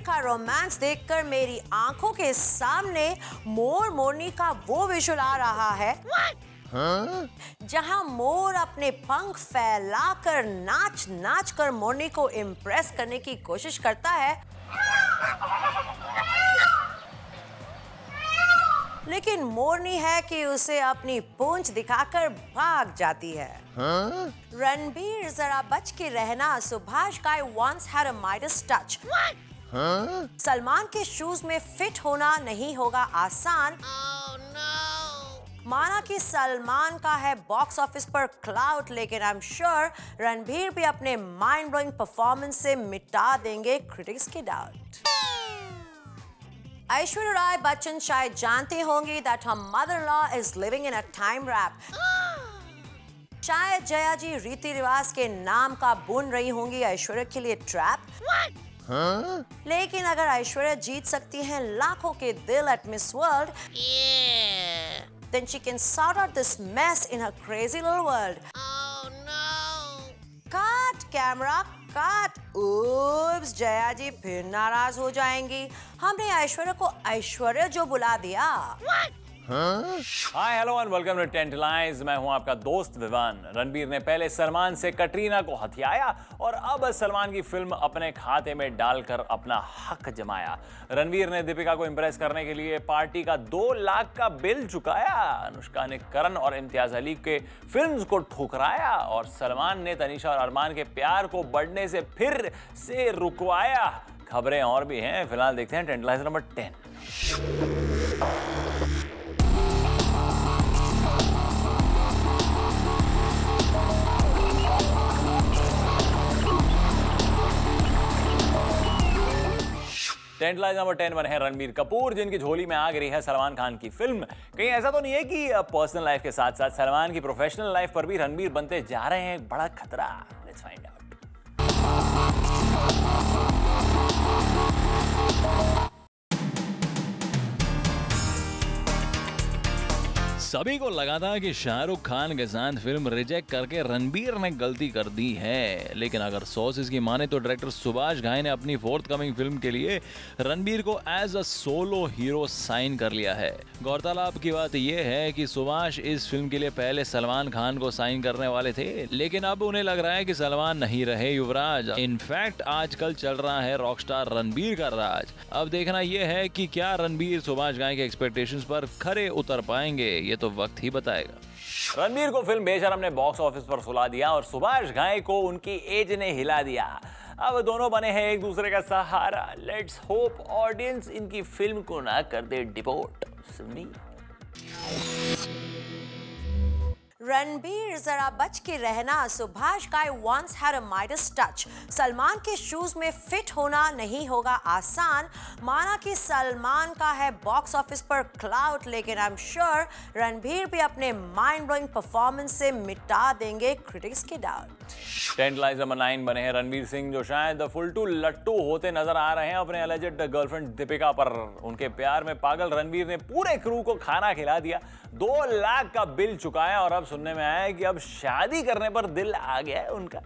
का रोमांस देखकर मेरी आंखों के सामने मोर मोरनी का वो विजुअल आ रहा है जहां मोर अपने पंख फैलाकर नाच नाच कर मोरनी को इम्प्रेस करने की कोशिश करता है, लेकिन मोरनी है कि उसे अपनी पूंछ दिखाकर भाग जाती है। रणबीर जरा बच के रहना, सुभाष गाय once had a Midas touch। Salman के शूज में फिट होना नहीं होगा आसान। माना कि सलमान का है बॉक्स ऑफिस पर क्लाउड, लेकिन आई एम श्योर रणबीर भी अपने माइंड ब्लोइंग परफॉर्मेंस से मिटा देंगे क्रिटिक्स के डाउट। ऐश्वर्या राय बच्चन शायद जानती होंगी that her mother-in-law is living in a time wrap। शायद जया जी रीति रिवाज के नाम का बुन रही होंगी ऐश्वर्या के लिए ट्रैप। लेकिन अगर ऐश्वर्या जीत सकती हैं लाखों के दिल at Miss World, then she can sort out this mess in her crazy little world। Oh no! Cut camera, cut! Oops, Jaya ji फिर नाराज हो जाएंगी। हमने ऐश्वर्या को ऐश्वर्या जो बुला दिया। Hi hello and welcome to Tantalize. मैं हूं आपका दोस्त विवान। रणबीर ने पहले सलमान से कटरीना को हथियाया और अब सलमान की फिल्म अपने खाते में डालकर अपना हक जमाया। रणबीर ने दीपिका को इंप्रेस करने के लिए पार्टी का 2 लाख का बिल चुकाया। अनुष्का ने करण और इम्तियाज अली के फिल्म्स को ठुकराया और सलमान ने तनीषा और अरमान के प्यार को बढ़ने से फिर से रुकवाया। खबरें और भी हैं, फिलहाल देखते हैं टेंटलाइज नंबर 10। टेंटलाइज नंबर 10 पर है रणबीर कपूर, जिनकी झोली में आ गई है सलमान खान की फिल्म। कहीं ऐसा तो नहीं है कि पर्सनल लाइफ के साथ साथ सलमान की प्रोफेशनल लाइफ पर भी रणबीर बनते जा रहे हैं एक बड़ा खतरा? Let's find out. सभी को लगा था कि शाहरुख खान के साथ फिल्म रिजेक्ट करके रणबीर ने गलती कर दी है, लेकिन अगर सोर्सेज की माने तो डायरेक्टर सुभाष घाई ने अपनी फोर्थकमिंग फिल्म के लिए रणबीर को as a solo hero sign कर लिया है। गौरतलब की बात यह है कि सुभाष इस फिल्म के लिए पहले सलमान खान को साइन करने वाले थे, लेकिन अब उन्हें लग रहा है कि सलमान नहीं रहे युवराज। इनफैक्ट आजकल चल रहा है रॉकस्टार रणबीर का राज। अब देखना यह है कि क्या रणबीर सुभाष घाई के एक्सपेक्टेशंस पर खरे उतर पाएंगे, ये तो वक्त ही बताएगा। रणबीर को फिल्म बेशरम ने बॉक्स ऑफिस पर सुला दिया और सुभाष घाई को उनकी एज ने हिला दिया। अब दोनों बने हैं एक दूसरे का सहारा। लेट्स होप ऑडियंस इनकी फिल्म को ना कर दे डिपोर्ट। सुनी रणबीर जरा बच के रहना, सुभाष गाय once had a Midas touch। Salman के शूज में फिट होना नहीं होगा आसान। माना कि सलमान का है बॉक्स ऑफिस पर क्लाउड, लेकिन आई एम श्योर रणबीर भी अपने माइंड ब्लोइंग परफॉर्मेंस से मिटा देंगे क्रिटिक्स के डाउट। टेंटलाइज नंबर 9 बने हैं रणवीर सिंह, जो शायद फुलटू लट्टू होते नजर आ रहे हैं अपने एलिजेड गर्लफ्रेंड दीपिका पर। उनके प्यार में पागल रणबीर ने पूरे क्रू को खाना खिला दिया, 2 लाख का बिल चुकाया और अब सुनने में आया है कि अब शादी करने पर दिल आ गया है उनका।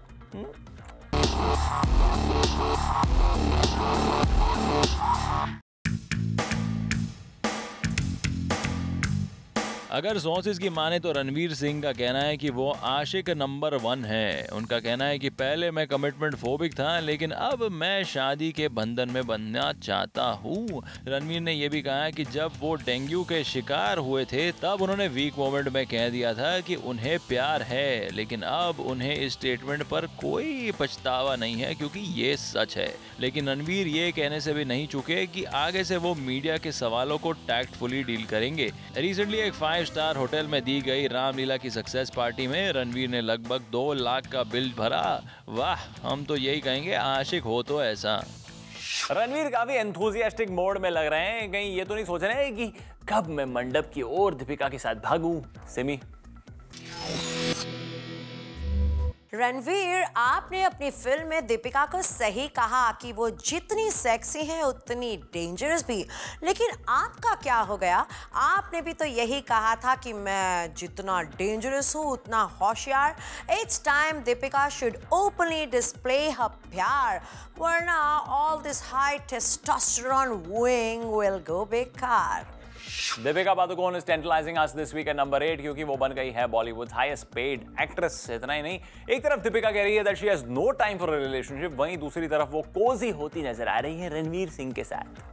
अगर सोर्सेज की माने तो रणवीर सिंह का कहना है कि वो आशिक नंबर 1 है। उनका कहना है कि पहले मैं कमिटमेंट फोबिक था, लेकिन अब मैं शादी के बंधन में बनना चाहता हूँ। रणवीर ने यह भी कहा है कि जब वो डेंगू के शिकार हुए थे तब उन्होंने वीक मोमेंट में कह दिया था कि उन्हें प्यार है, लेकिन अब उन्हें इस स्टेटमेंट पर कोई पछतावा नहीं है क्योंकि ये सच है। लेकिन रणवीर ये कहने से भी नहीं चुके कि आगे से वो मीडिया के सवालों को टैक्टफुली डील करेंगे। रिसेंटली एक 5 स्टार होटल में दी गई रामलीला की सक्सेस पार्टी में रणवीर ने लगभग 2 लाख का बिल भरा। वाह, हम तो यही कहेंगे आशिक हो तो ऐसा। रणवीर काफी एंथुसियास्टिक मोड में लग रहे हैं। कहीं ये तो नहीं सोच रहे हैं कि कब मैं मंडप की ओर दीपिका के साथ भागूं? सिमी रणवीर, आपने अपनी फिल्म में दीपिका को सही कहा कि वो जितनी सेक्सी है उतनी डेंजरस भी, लेकिन आपका क्या हो गया? आपने भी तो यही कहा था कि मैं जितना डेंजरस हूँ उतना होशियार। It's time Deepika should openly display her प्यार, वरना all this high testosterone wooing will go बेकार। Deepika Padukone is tantalizing us this week at number 8 क्योंकि वो बन गई है बॉलीवुड हाईएस्ट पेड एक्ट्रेस। इतना ही नहीं, एक तरफ दीपिका कह रही है that she has no time for a relationship, वहीं दूसरी तरफ वो कोजी होती नजर आ रही है रणवीर सिंह के साथ।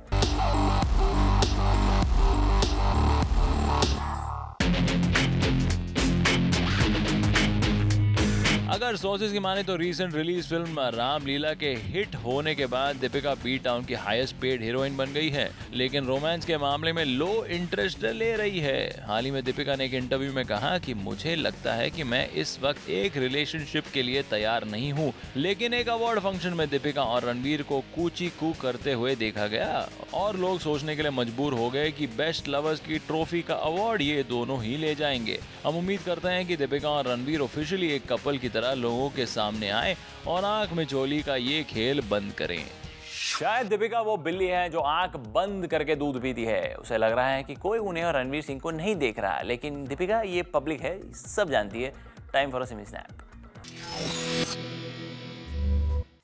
अगर सोर्सेज की माने तो रीसेंट रिलीज फिल्म रामलीला के हिट होने के बाद दीपिका बी टाउन की हाईएस्ट पेड हीरोइन बन गई है, लेकिन रोमांस के मामले में लो इंटरेस्ट ले रही है। हाल ही में दीपिका ने एक इंटरव्यू में कहा कि मुझे लगता है कि मैं इस वक्त एक रिलेशनशिप के लिए तैयार नहीं हूं, लेकिन एक अवार्ड फंक्शन में दीपिका और रणवीर को कूची कू करते हुए देखा गया और लोग सोचने के लिए मजबूर हो गए कि बेस्ट लवर्स की ट्रॉफी का अवार्ड ये दोनों ही ले जाएंगे। हम उम्मीद करते हैं कि दीपिका और रणवीर ऑफिशियली एक कपल की तरह लोगों के सामने आए और आंख में चोली का ये खेल बंद करें। शायद दीपिका वो बिल्ली है जो आंख बंद करके दूध पीती है। उसे लग रहा है कि कोई उन्हें और रणवीर सिंह को नहीं देख रहा, लेकिन दीपिका ये पब्लिक है, सब जानती है। Time for a Simi snap.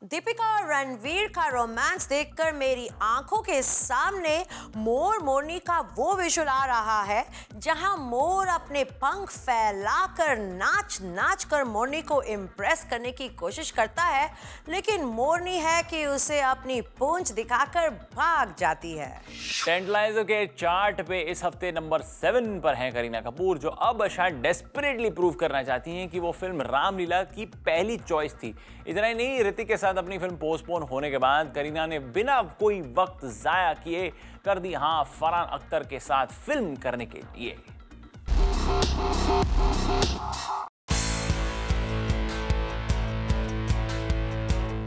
Deepika और रणवीर का रोमांस देखकर मेरी आंखों के सामने मोर मोरनी का वो विजुअल आ रहा है जहां मोर अपने पंख फैलाकर नाच नाच कर मोरनी को इम्प्रेस करने की कोशिश करता है, लेकिन मोरनी है कि उसे अपनी पूंछ दिखाकर भाग जाती है। टेंटलाइजर के चार्ट पे इस हफ्ते नंबर 7 पर हैं करीना कपूर, जो अब शायद डेस्परेटली प्रूव करना चाहती हैं कि वो फिल्म रामलीला की पहली चॉइस थी। इतना ही नहीं, ऋतिक के साथ अपनी फिल्म पोस्टपोन होने के बाद करीना ने बिना कोई वक्त जाया किए कर दी हाँ फरहान अख्तर के साथ फिल्म करने के लिए।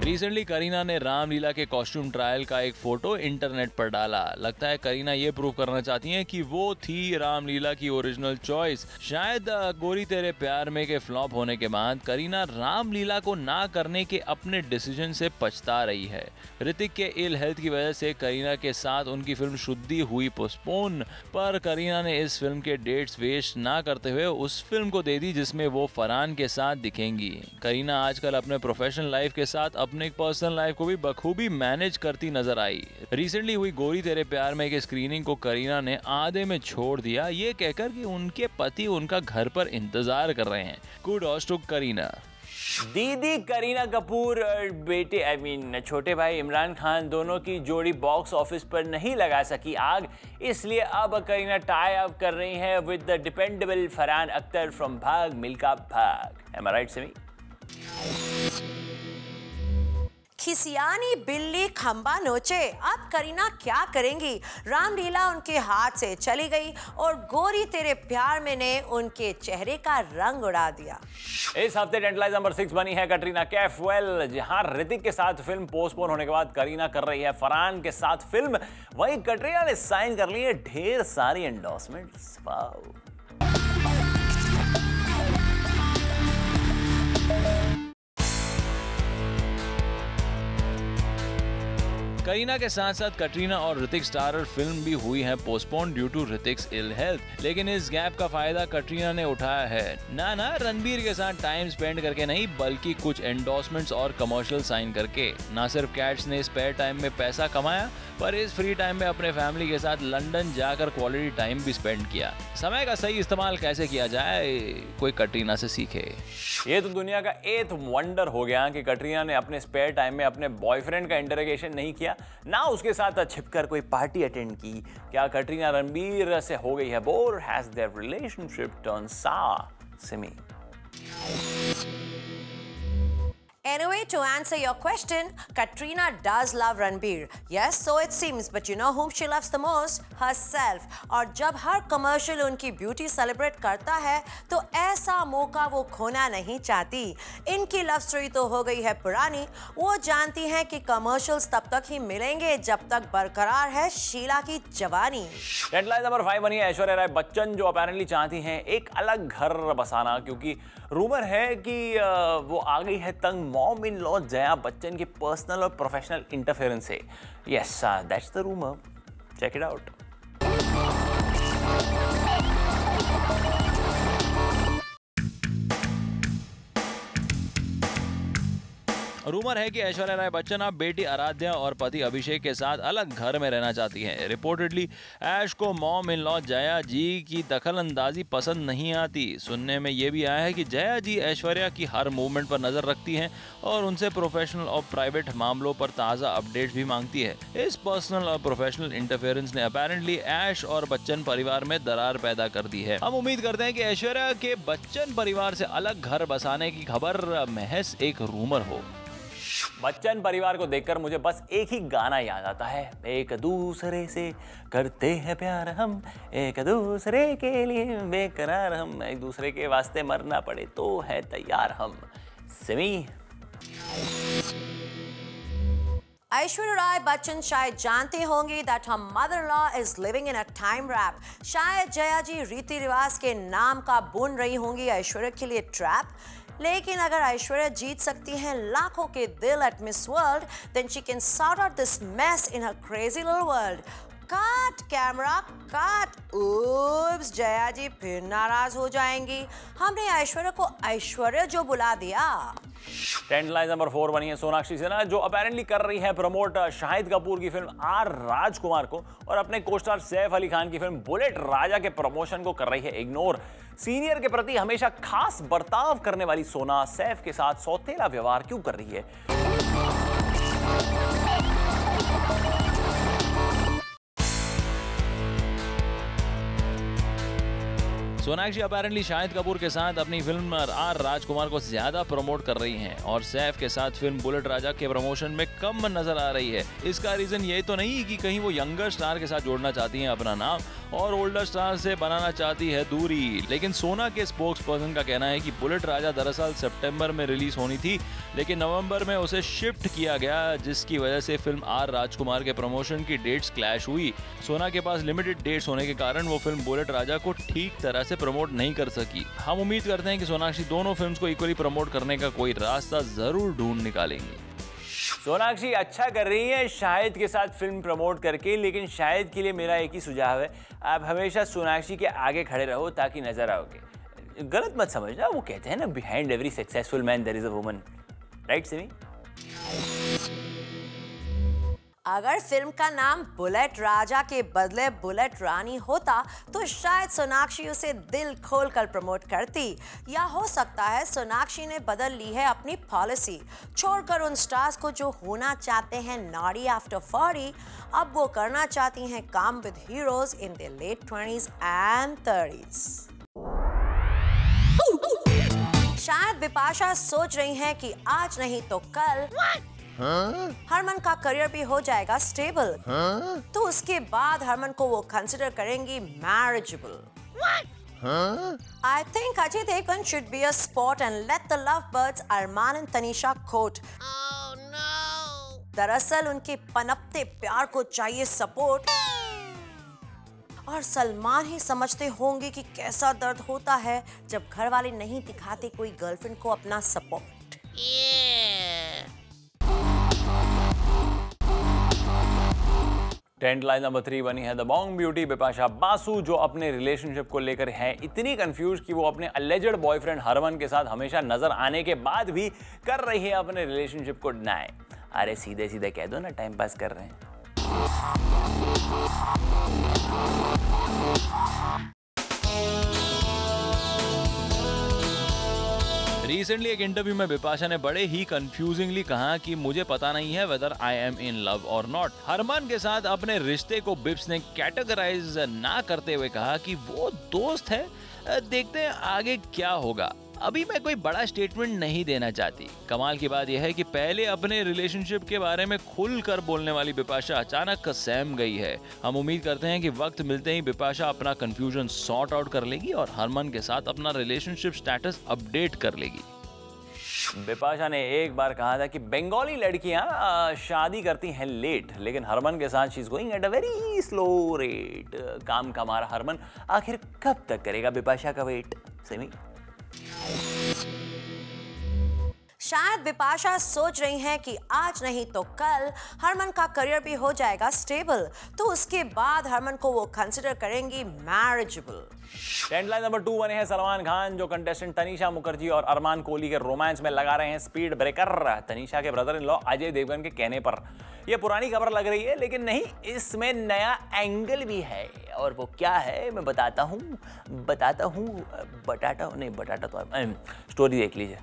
रिसेंटली करीना ने रामलीला के कॉस्ट्यूम ट्रायल का एक फोटो इंटरनेट पर डाला। लगता है करीना ये प्रूव करना चाहती हैं कि वो थी रामलीला की ओरिजिनल चॉइस। शायद गोरी तेरे प्यार में के फ्लॉप होने के बाद करीना रामलीला को ना करने के अपने डिसीजन से पछता रही है। ऋतिक के इल हेल्थ की वजह से करीना के साथ उनकी फिल्म शुद्धि हुई पोस्टपोन, पर करीना ने इस फिल्म के डेट्स वेस्ट ना करते हुए उस फिल्म को दे दी जिसमें वो फरहान के साथ दिखेंगी। करीना आजकल अपने प्रोफेशनल लाइफ के साथ अपने पर्सनल लाइफ को भी बखूबी मैनेज करती नजर आई। रिसेंटली हुई गोरी तेरे प्यार में के स्क्रीनिंग को करीना ने आधे में छोड़ दिया, ये कहकर कि उनके पति उनका घर पर इंतजार कर रहे हैं। Kudos to Kareena. दीदी करीना कपूर और बेटे छोटे भाई इमरान खान दोनों की जोड़ी बॉक्स ऑफिस पर नहीं लगा सकी आग, इसलिए अब करीना टाई अप कर रही हैं with the dependable Farhan Akhtar from भाग मिल्खा भाग। एम आई राइट सिमी? खिसियानी बिल्ली खंबा नोचे, अब करीना क्या करेंगी? रामलीला उनके हाथ से चली गई और गोरी तेरे प्यार में ने उनके चेहरे का रंग उड़ा दिया। इस हफ्ते टेंटलाइज नंबर 6 बनी है कटरीना कैफ। जहां ऋतिक के साथ फिल्म पोस्टपोन होने के बाद करीना कर रही है फरहान के साथ फिल्म, वहीं कटरीना ने साइन कर ली है ढेर सारी एंडोर्समेंट्स। वाओ। करीना के साथ साथ कटरीना और ऋतिक स्टारर फिल्म भी हुई है postpone due to Hrithik's ill health, लेकिन इस गैप का फायदा कटरीना ने उठाया है। ना रणबीर के साथ टाइम स्पेंड करके नहीं, बल्कि कुछ एंडोर्समेंट्स और कमर्शियल साइन करके। ना सिर्फ कैट्स ने स्पेयर टाइम में पैसा कमाया, पर इस फ्री टाइम में अपने फैमिली के साथ लंदन जाकर क्वालिटी टाइम भी स्पेंड किया। समय का सही इस्तेमाल कैसे किया जाए, कोई कटरीना से सीखे। ये तो दुनिया का 8th वंडर हो गया कि कटरीना ने अपने स्पेयर टाइम में अपने बॉयफ्रेंड का इंटरोगेशन नहीं किया, ना उसके साथ छिपकर कोई पार्टी अटेंड की। क्या कटरीना रणबीर से हो गई है bore? Has their relationship turn साउर? Simi? Anyway, to answer your question, Katrina does love Ranbir. Yes, so it seems, but you know whom she loves the most? Herself. और जब हर कमर्शियल उनकी ब्यूटी सेलिब्रेट करता है तो ऐसा मौका वो खोना नहीं चाहती। इनकी लव स्टोरी तो हो गई है पुरानी। वो जानती हैं कि कमर्शियल्स तब तक ही मिलेंगे जब तक बरकरार है शीला की जवानी। हेडलाइन नंबर 5 बनी है ऐश्वर्या राय बच्चन, जो अपेरेंटली चाहती हैं एक अलग घर बसाना, क्योंकि रूमर है कि वो आ गई है तंग mom in law Jaya Bachchan के पर्सनल और प्रोफेशनल इंटरफेरेंस से। Yes, that's the rumour, check it out. Rumour है कि ऐश्वर्या राय बच्चन अब बेटी आराध्या और पति अभिषेक के साथ अलग घर में रहना चाहती हैं। रिपोर्टेडली ऐश को मॉम इन लॉ जया जी की दखलंदाजी पसंद नहीं आती। सुनने में ये भी आया है कि जया जी ऐश्वर्या की हर मूवमेंट पर नजर रखती हैं और उनसे प्रोफेशनल और प्राइवेट मामलों पर ताज़ा अपडेट्स भी मांगती है। इस पर्सनल और प्रोफेशनल इंटरफेरेंस ने अपेरेंटली ऐश और बच्चन परिवार में दरार पैदा कर दी है। हम उम्मीद करते हैं कि ऐश्वर्या के बच्चन परिवार से अलग घर बसाने की खबर महज एक रूमर हो। बच्चन परिवार को देखकर मुझे बस एक ही गाना याद आता है, एक दूसरे से करते हैं प्यार हम, एक दूसरे के लिए बेकरार हम, एक दूसरे के वास्ते मरना पड़े तो है तैयार हम। सिमी। ऐश्वर्या राय बच्चन शायद जानती होंगी that her mother-in-law is living in a time wrap। शायद जया जी रीति रिवाज के नाम का बुन रही होंगी ऐश्वर्या के लिए ट्रैप। लेकिन अगर ऐश्वर्या जीत सकती हैं लाखों के दिल at Miss World, then she can sort out this mess in her crazy little world। Cut camera cut. Oops, Jaya ji फिर नाराज हो जाएंगी। हमने ऐश्वर्या को ऐश्वर्या जो बुला दिया। हेडलाइन नंबर 4 बनी है सोनाक्षी सिन्हा, जो अपेरेंटली कर रही है प्रमोट शाहिद कपूर की फिल्म आर राजकुमार को और अपने कोस्टार सैफ अली खान की फिल्म बुलेट राजा के प्रमोशन को कर रही है इग्नोर। सीनियर के प्रति हमेशा खास बर्ताव करने वाली सोना सैफ के साथ सौतेला व्यवहार क्यों कर रही है? सोनाक्षी अपेरेंटली शाहिद कपूर के साथ अपनी फिल्म आर राजकुमार को ज्यादा प्रमोट कर रही हैं और सैफ के साथ फिल्म बुलेट राजा के प्रमोशन में कम नजर आ रही है। इसका रीजन ये तो नहीं कि कहीं वो यंगर स्टार के साथ जोड़ना चाहती हैं अपना नाम और ओल्डर स्टार से बनाना चाहती है दूरी, लेकिन सोना के स्पोक्स पर्सन का कहना है कि बुलेट राजा दरअसल सितंबर में रिलीज होनी थी, लेकिन नवंबर में उसे शिफ्ट किया गया, जिसकी वजह से फिल्म आर राजकुमार के प्रमोशन की डेट्स क्लैश हुई। सोना के पास लिमिटेड डेट्स होने के कारण वो फिल्म बुलेट राजा को ठीक तरह से प्रमोट नहीं कर सकी। हम उम्मीद करते हैं कि सोनाक्षी दोनों फिल्म्स को इक्वली प्रमोट करने का कोई रास्ता जरूर ढूंढ निकालेंगी। सोनाक्षी अच्छा कर रही है शाहिद के साथ फिल्म प्रमोट करके, लेकिन शाहिद के लिए मेरा एक ही सुझाव है, आप हमेशा सोनाक्षी के आगे खड़े रहो ताकि नजर आओगे। गलत मत समझना, वो कहते हैं ना, behind every successful man there is a woman, right Simi? अगर फिल्म का नाम बुलेट राजा के बदले बुलेट रानी होता तो शायद सोनाक्षी उसे दिल खोलकर प्रमोट करती, या हो सकता है सोनाक्षी ने बदल ली है अपनी पॉलिसी, छोड़कर उन स्टार्स को जो होना चाहते हैं नॉटी आफ्टर 40, अब वो करना चाहती हैं काम with heroes in their late 20s and 30s। शायद बिपाशा सोच रही हैं कि आज नहीं तो कल हरमन का करियर भी हो जाएगा स्टेबल, तो उसके बाद हरमन को वो कंसिडर करेंगी marriageable. I think Ajay Devgn should be a sport and let the lovebirds Arman and Tanisha court. Oh no! दरअसल उनके पनपते प्यार को चाहिए सपोर्ट, और सलमान ही समझते होंगे कि कैसा दर्द होता है जब घर वाले नहीं दिखाते कोई गर्लफ्रेंड को अपना सपोर्ट। हेडलाइन नंबर 3 बनी है the Bong beauty Bipasha Basu, जो अपने रिलेशनशिप को लेकर है इतनी कंफ्यूज कि वो अपने अलेजेड बॉयफ्रेंड हरमन के साथ हमेशा नजर आने के बाद भी कर रही है अपने रिलेशनशिप को डिनाई। अरे सीधे सीधे कह दो ना, टाइम पास कर रहे हैं। रिसेंटली एक इंटरव्यू में बिपाशा ने बड़े ही कंफ्यूजिंगली कहा कि मुझे पता नहीं है whether I am in love और नॉट। हरमान के साथ अपने रिश्ते को बिप्स ने कैटेगराइज ना करते हुए कहा कि वो दोस्त है, देखते हैं आगे क्या होगा। अभी मैं कोई बड़ा स्टेटमेंट नहीं देना चाहती। कमाल की बात यह है कि पहले अपने रिलेशनशिप के बारे में खुलकर बोलने वाली बिपाशा अचानक सहम गई है। हम उम्मीद करते हैं कि वक्त मिलते ही बिपाशा अपना कंफ्यूजन सॉर्ट आउट कर लेगी और हरमन के साथ अपना रिलेशनशिप स्टेटस अपडेट कर लेगी। बिपाशा ने एक बार कहा था कि बंगाली लड़कियां शादी करती हैं लेट, लेकिन हरमन के साथ she is going at a very slow rate. काम का मारा हरमन आखिर कब तक करेगा बिपाशा का वेट? सेमी शायद बिपाशा सोच रही हैं कि आज नहीं तो कल हरमन का करियर भी हो जाएगा स्टेबल, तो उसके बाद हरमन को वो कंसिडर करेंगी मैरिजेबल। टेंट लाइन नंबर 2 बने हैं सलमान खान, जो कंटेस्टेंट तनीषा मुखर्जी और अरमान कोहली के रोमांस में लगा रहे हैं स्पीड ब्रेकर। तनीषा के brother in law Ajay Devgn के कहने पर यह पुरानी खबर लग रही है, लेकिन नहीं, इसमें नया एंगल भी है। और वो क्या है मैं बताता हूँ बटाटा तो स्टोरी देख लीजिए।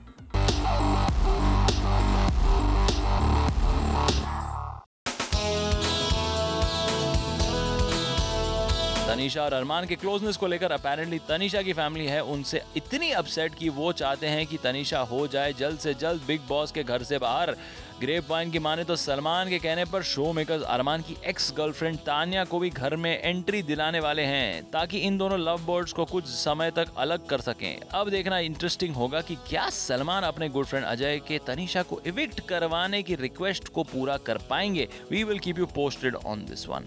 तनीषा और अरमान के क्लोजनेस को लेकर अपेरेंटली तनीषा की फैमिली है उनसे इतनी अपसेट कि वो चाहते हैं कि तनीषा हो जाए जल्द से जल्द बिग बॉस के घर से बाहर। ग्रेपवाइन की माने तो सलमान के कहने पर शो मेकर्स अरमान की एक्स गर्लफ्रेंड तान्या को भी घर में एंट्री दिलाने वाले हैं, ताकि इन दोनों लव बर्ड्स को कुछ समय तक अलग कर सकें। अब देखना इंटरेस्टिंग होगा कि क्या सलमान अपने गुड फ्रेंड अजय के तनीषा को इविक्ट करवाने की रिक्वेस्ट को पूरा कर पाएंगे। We will keep you posted on this one.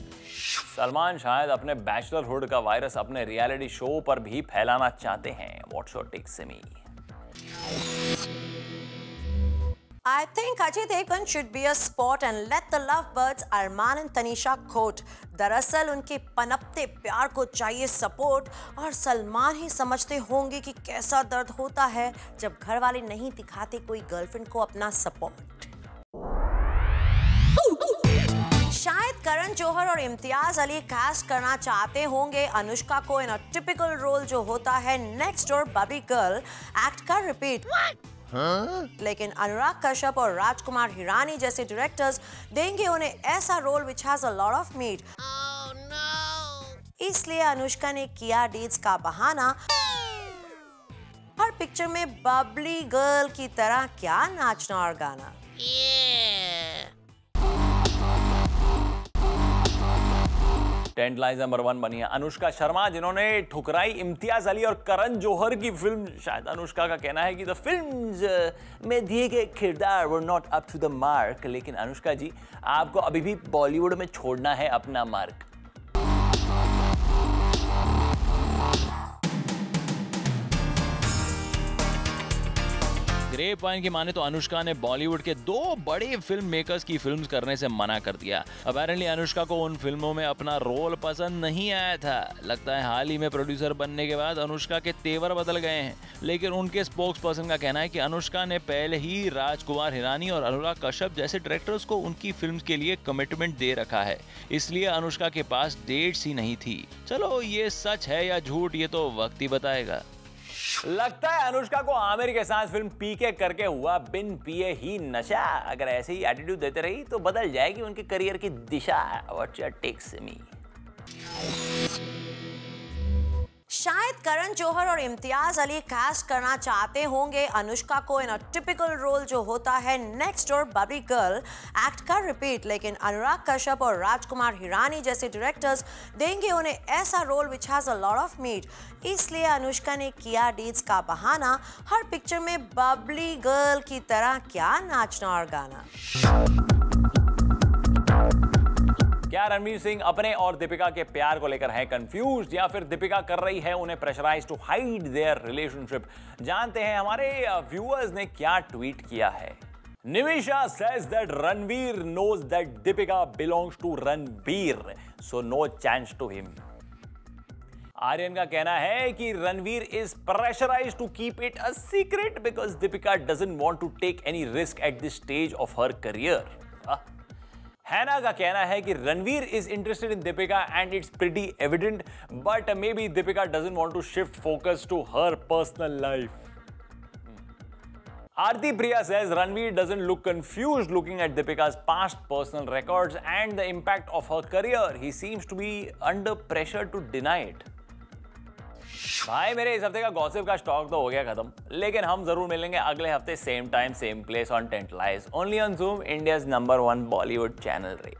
Salman शायद अपने बैचलरहुड का वायरस अपने रियलिटी शो पर भी फैलाना चाहते हैं। What's your take Simi? I think Ajay Devgan should be a sport and let the lovebirds Arman and Tanisha court. दरअसल उनके पनपते प्यार को चाहिए सपोर्ट, और सलमान ही समझते होंगे कि कैसा दर्द होता है जब घर वाले नहीं दिखाते कोई गर्लफ्रेंड को अपना सपोर्ट। शायद करण जौहर और इम्तियाज अली कास्ट करना चाहते होंगे अनुष्का को इन अ टिपिकल रोल जो होता है नेक्स्ट डोर बबी गर्ल एक्ट का रिपीट। लेकिन अनुराग कश्यप और राजकुमार हिरानी जैसे डायरेक्टर्स देंगे उन्हें ऐसा role which has a lot of meat. इसलिए अनुष्का ने किया डेट्स का बहाना, हर पिक्चर में बबली गर्ल की तरह क्या नाचना और गाना। टेंट लाइन नंबर 1 बनी है अनुष्का शर्मा, जिन्होंने ठुकराई इम्तियाज अली और करण जौहर की फिल्म। शायद अनुष्का का कहना है कि द फिल्म्स में दिए गए किरदार were not up to the mark. लेकिन अनुष्का जी, आपको अभी भी बॉलीवुड में छोड़ना है अपना मार्क। ग्रेपवाइन की माने तो अनुष्का ने बॉलीवुड के 2 बड़े फिल्म मेकर्स की फिल्म्स करने से मना कर दिया। अपेरेंटली अनुष्का को उन फिल्मों में अपना रोल पसंद नहीं आया था। लगता है हाल ही में प्रोड्यूसर बनने के बाद अनुष्का के तेवर बदल गए हैं। लेकिन उनके स्पोक्स पर्सन का कहना है कि अनुष्का ने पहले ही राजकुमार हिरानी और अनुराग कश्यप जैसे डायरेक्टर्स को उनकी फिल्म के लिए कमिटमेंट दे रखा है, इसलिए अनुष्का के पास डेट्स ही नहीं थी। चलो ये सच है या झूठ ये तो वक्त ही बताएगा। लगता है अनुष्का को आमिर के साथ फिल्म पीके करके हुआ बिन पिए ही नशा। अगर ऐसे ही एटीट्यूड देते रही तो बदल जाएगी उनके करियर की दिशा। What's your take Sammy? शायद करण जौहर और इम्तियाज अली कास्ट करना चाहते होंगे अनुष्का को इन अ टिपिकल रोल जो होता है नेक्स्ट डोर बबी गर्ल एक्ट का रिपीट। लेकिन अनुराग कश्यप और राजकुमार हिरानी जैसे डायरेक्टर्स देंगे उन्हें ऐसा role which has a lot of meat. इसलिए अनुष्का ने किया डेट्स का बहाना, हर पिक्चर में बबली गर्ल की तरह क्या नाचना और गाना। क्या रणवीर सिंह अपने और दीपिका के प्यार को लेकर हैं कंफ्यूज्ड, या फिर दीपिका कर रही है उन्हें pressurise to hide their relationship? जानते हैं हमारे व्यूअर्स ने क्या ट्वीट किया है। निविशा says that Ranveer knows that Deepika belongs to Ranbir, so no chance to him. Aryan का कहना है कि Ranveer is pressurized to keep it a secret because Deepika doesn't want to take any risk at this stage of her career. हैना का कहना है कि Ranveer is interested in Deepika and it's pretty evident, but maybe Deepika doesn't want to shift focus to her personal life. Aarti Priya says Ranveer doesn't look confused looking at Deepika's past personal records and the impact of her career. He seems to be under pressure to deny it. भाई मेरे इस हफ्ते का gossip का stock तो हो गया खत्म, लेकिन हम जरूर मिलेंगे अगले हफ्ते same time same place on tent lies only on Zoom, India's number 1 Bollywood channel रे।